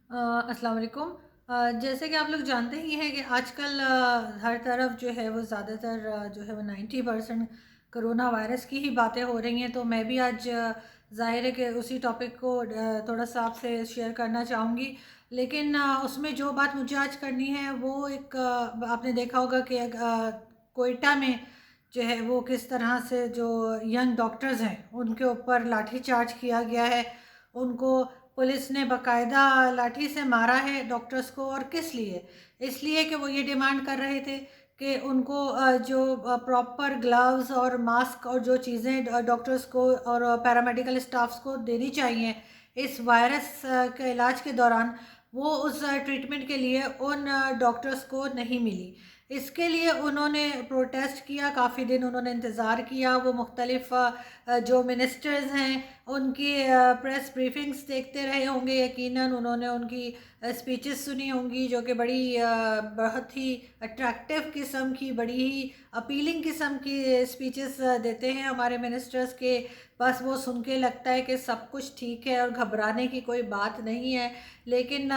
अस्सलाम वालेकुम। जैसे कि आप लोग जानते ही हैं कि आजकल हर तरफ जो है वो ज़्यादातर जो है वो 90% कोरोना वायरस की ही बातें हो रही हैं। तो मैं भी आज ज़ाहिर है कि उसी टॉपिक को थोड़ा सा आपसे शेयर करना चाहूँगी। लेकिन उसमें जो बात मुझे आज करनी है वो एक आपने देखा होगा कि कोयटा में जो है वो किस तरह से जो यंग डॉक्टर्स हैं उनके ऊपर लाठीचार्ज किया गया है। उनको पुलिस ने बाकायदा लाठी से मारा है डॉक्टर्स को। और किस लिए? इसलिए कि वो ये डिमांड कर रहे थे कि उनको जो प्रॉपर ग्लव्स और मास्क और जो चीज़ें डॉक्टर्स को और पैरामेडिकल स्टाफ्स को देनी चाहिए इस वायरस के इलाज के दौरान, वो उस ट्रीटमेंट के लिए उन डॉक्टर्स को नहीं मिली। इसके लिए उन्होंने प्रोटेस्ट किया, काफ़ी दिन उन्होंने इंतज़ार किया। वो मुख्तलिफ जो मिनिस्टर्स हैं उनकी प्रेस ब्रीफिंग्स देखते रहे होंगे। यकीनन उन्होंने उनकी स्पीचेस सुनी होंगी जो कि बड़ी बहुत ही अट्रैक्टिव किस्म की, बड़ी ही अपीलिंग किस्म की स्पीचेस देते हैं हमारे मिनिस्टर्स के। बस वो सुन के लगता है कि सब कुछ ठीक है और घबराने की कोई बात नहीं है। लेकिन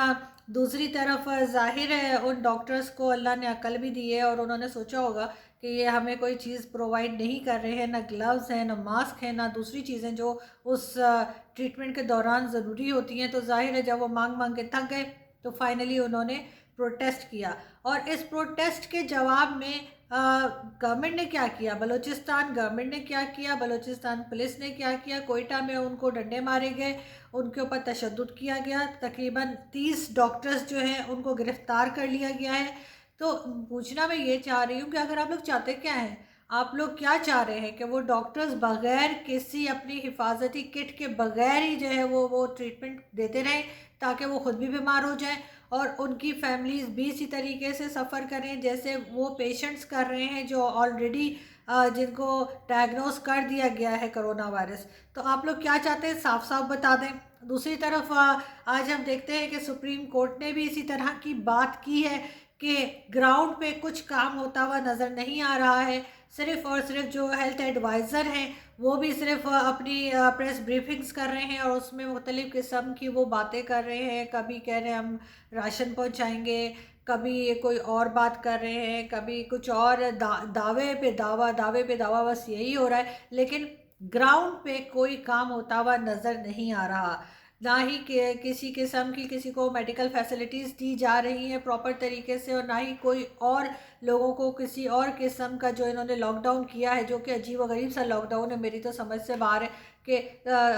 दूसरी तरफ ज़ाहिर है उन डॉक्टर्स को अल्लाह ने अकल भी दी है और उन्होंने सोचा होगा कि ये हमें कोई चीज़ प्रोवाइड नहीं कर रहे हैं, ना ग्लव्स हैं, ना मास्क है, ना दूसरी चीज़ें जो उस ट्रीटमेंट के दौरान ज़रूरी होती हैं। तो ज़ाहिर है जब वो मांग मांग के थक गए तो फाइनली उन्होंने प्रोटेस्ट किया। और इस प्रोटेस्ट के जवाब में गवर्नमेंट ने क्या किया, बलूचिस्तान गवर्नमेंट ने क्या किया, बलूचिस्तान पुलिस ने क्या किया, कोयटा में उनको डंडे मारे गए, उनके ऊपर तशद्दुद किया गया। तकरीबन 30 डॉक्टर्स जो हैं उनको गिरफ्तार कर लिया गया है। तो पूछना मैं ये चाह रही हूँ कि अगर आप लोग चाहते क्या हैं, आप लोग क्या चाह रहे हैं कि वो डॉक्टर्स बगैर किसी अपनी हिफाजती किट के बगैर ही जो है वो ट्रीटमेंट देते रहें ताकि वो खुद भी बीमार हो जाएं और उनकी फैमिलीज़ भी इसी तरीके से सफ़र करें जैसे वो पेशेंट्स कर रहे हैं जो ऑलरेडी जिनको डायग्नोस कर दिया गया है कोरोना वायरस। तो आप लोग क्या चाहते हैं, साफ साफ बता दें। दूसरी तरफ आज हम देखते हैं कि सुप्रीम कोर्ट ने भी इसी तरह की बात की है कि ग्राउंड पे कुछ काम होता हुआ नज़र नहीं आ रहा है। सिर्फ और सिर्फ जो हेल्थ एडवाइज़र हैं वो भी सिर्फ अपनी प्रेस ब्रीफिंग्स कर रहे हैं और उसमें मुख्तलिफ़ किस्म की वो बातें कर रहे हैं। कभी कह रहे हैं हम राशन पहुंचाएंगे, कभी कोई और बात कर रहे हैं, कभी कुछ और दावे पे दावा, दावे पे दावा, बस यही हो रहा है। लेकिन ग्राउंड पे कोई काम होता हुआ नज़र नहीं आ रहा। ना ही किसी किस्म की किसी को मेडिकल फैसिलिटीज़ दी जा रही हैं प्रॉपर तरीके से, और ना ही कोई और लोगों को किसी और किस्म का जो इन्होंने लॉकडाउन किया है, जो कि अजीब व गरीब सा लॉकडाउन है, मेरी तो समझ से बाहर है कि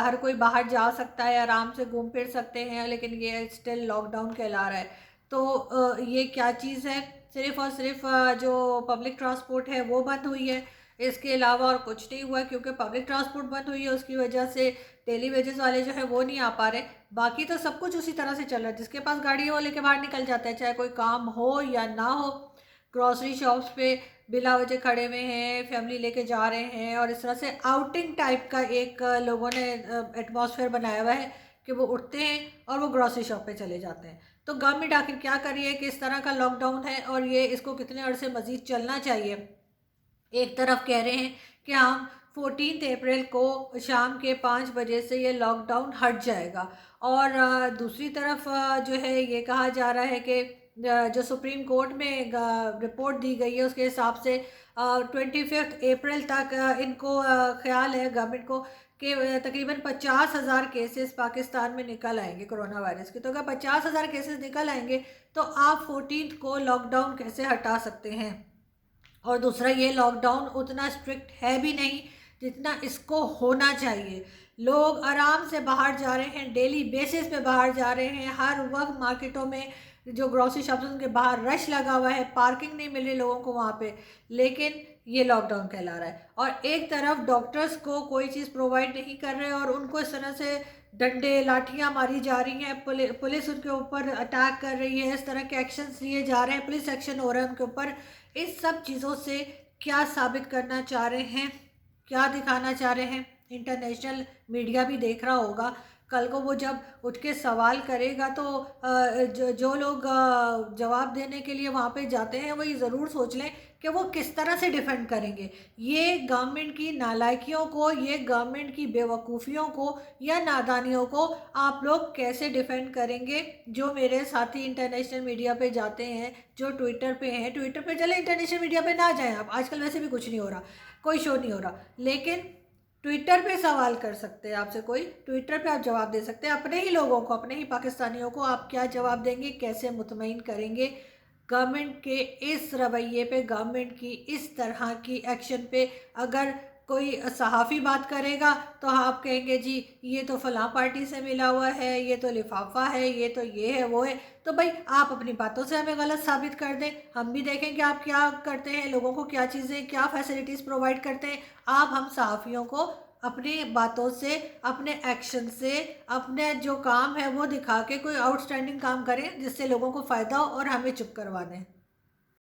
हर कोई बाहर जा सकता है, आराम से घूम फिर सकते हैं, लेकिन ये स्टिल लॉकडाउन कहला रहा है। तो ये क्या चीज़ है? सिर्फ़ और सिर्फ़ जो पब्लिक ट्रांसपोर्ट है वो बंद हुई है। इसके अलावा और कुछ नहीं हुआ, क्योंकि पब्लिक ट्रांसपोर्ट बंद हुई है उसकी वजह से डेली वेजेस वाले जो है वो नहीं आ पा रहे। बाकी तो सब कुछ उसी तरह से चल रहा है, जिसके पास गाड़ी है वो लेके बाहर निकल जाता है, चाहे कोई काम हो या ना हो। ग्रॉसरी शॉप्स पे बिला वजह खड़े हुए हैं, फैमिली लेके जा रहे हैं, और इस तरह से आउटिंग टाइप का एक लोगों ने एटमॉस्फेयर बनाया हुआ है कि वो उठते हैं और वो ग्रॉसरी शॉप पे चले जाते हैं। तो गवर्नमेंट आखिर क्या कर रही है कि इस तरह का लॉकडाउन है और ये इसको कितने अरसे मजीद चलना चाहिए। एक तरफ कह रहे हैं कि हम 14 अप्रैल को शाम के 5 बजे से ये लॉकडाउन हट जाएगा, और दूसरी तरफ जो है ये कहा जा रहा है कि जो सुप्रीम कोर्ट में रिपोर्ट दी गई है उसके हिसाब से 25 अप्रैल तक इनको ख्याल है गवर्नमेंट को कि तकरीबन 50,000 केसेस पाकिस्तान में निकल आएंगे कोरोना वायरस के। तो अगर 50,000 केसेस निकल आएंगे तो आप 14 को लॉकडाउन कैसे हटा सकते हैं? और दूसरा, ये लॉकडाउन उतना स्ट्रिक्ट है भी नहीं जितना इसको होना चाहिए। लोग आराम से बाहर जा रहे हैं, डेली बेसिस पे बाहर जा रहे हैं, हर वक्त मार्केटों में जो ग्रोसरी शॉप्स हैं उनके बाहर रश लगा हुआ है, पार्किंग नहीं मिल रही लोगों को वहाँ पे। लेकिन ये लॉकडाउन कहला रहा है, और एक तरफ डॉक्टर्स को कोई चीज़ प्रोवाइड नहीं कर रहे और उनको इस तरह से डंडे लाठियां मारी जा रही हैं, पुलिस उनके ऊपर अटैक कर रही है, इस तरह के एक्शंस लिए जा रहे हैं, पुलिस एक्शन हो रहा है उनके ऊपर। इस सब चीज़ों से क्या साबित करना चाह रहे हैं, क्या दिखाना चाह रहे हैं? इंटरनेशनल मीडिया भी देख रहा होगा। कल को वो जब उठ के सवाल करेगा तो जो लोग जवाब देने के लिए वहाँ पे जाते हैं वो ये ज़रूर सोच लें कि वो किस तरह से डिफेंड करेंगे। ये गवर्नमेंट की नालायकियों को, ये गवर्नमेंट की बेवकूफ़ियों को या नादानियों को आप लोग कैसे डिफेंड करेंगे। जो मेरे साथी इंटरनेशनल मीडिया पे जाते हैं, जो ट्विटर पे हैं, ट्विटर पे चले इंटरनेशनल मीडिया पे ना जाएं आप, आजकल वैसे भी कुछ नहीं हो रहा, कोई शो नहीं हो रहा, लेकिन ट्विटर पे सवाल कर सकते हैं आपसे, कोई ट्विटर पे आप जवाब दे सकते हैं अपने ही लोगों को, अपने ही पाकिस्तानियों को आप क्या जवाब देंगे, कैसे मुतमईन करेंगे गवर्नमेंट के इस रवैये पे, गवर्नमेंट की इस तरह की एक्शन पे। अगर कोई सहाफ़ी बात करेगा तो आप कहेंगे जी ये तो फलां पार्टी से मिला हुआ है, ये तो लिफाफा है, ये तो ये है वो है। तो भाई आप अपनी बातों से हमें गलत साबित कर दें, हम भी देखें कि आप क्या करते हैं, लोगों को क्या चीज़ें, क्या फैसिलिटीज़ प्रोवाइड करते हैं। आप हम सहाफ़ियों को अपनी बातों से, अपने एक्शन से, अपने जो काम है वो दिखा के कोई आउटस्टैंडिंग काम करें जिससे लोगों को फ़ायदा हो और हमें चुप करवा दें।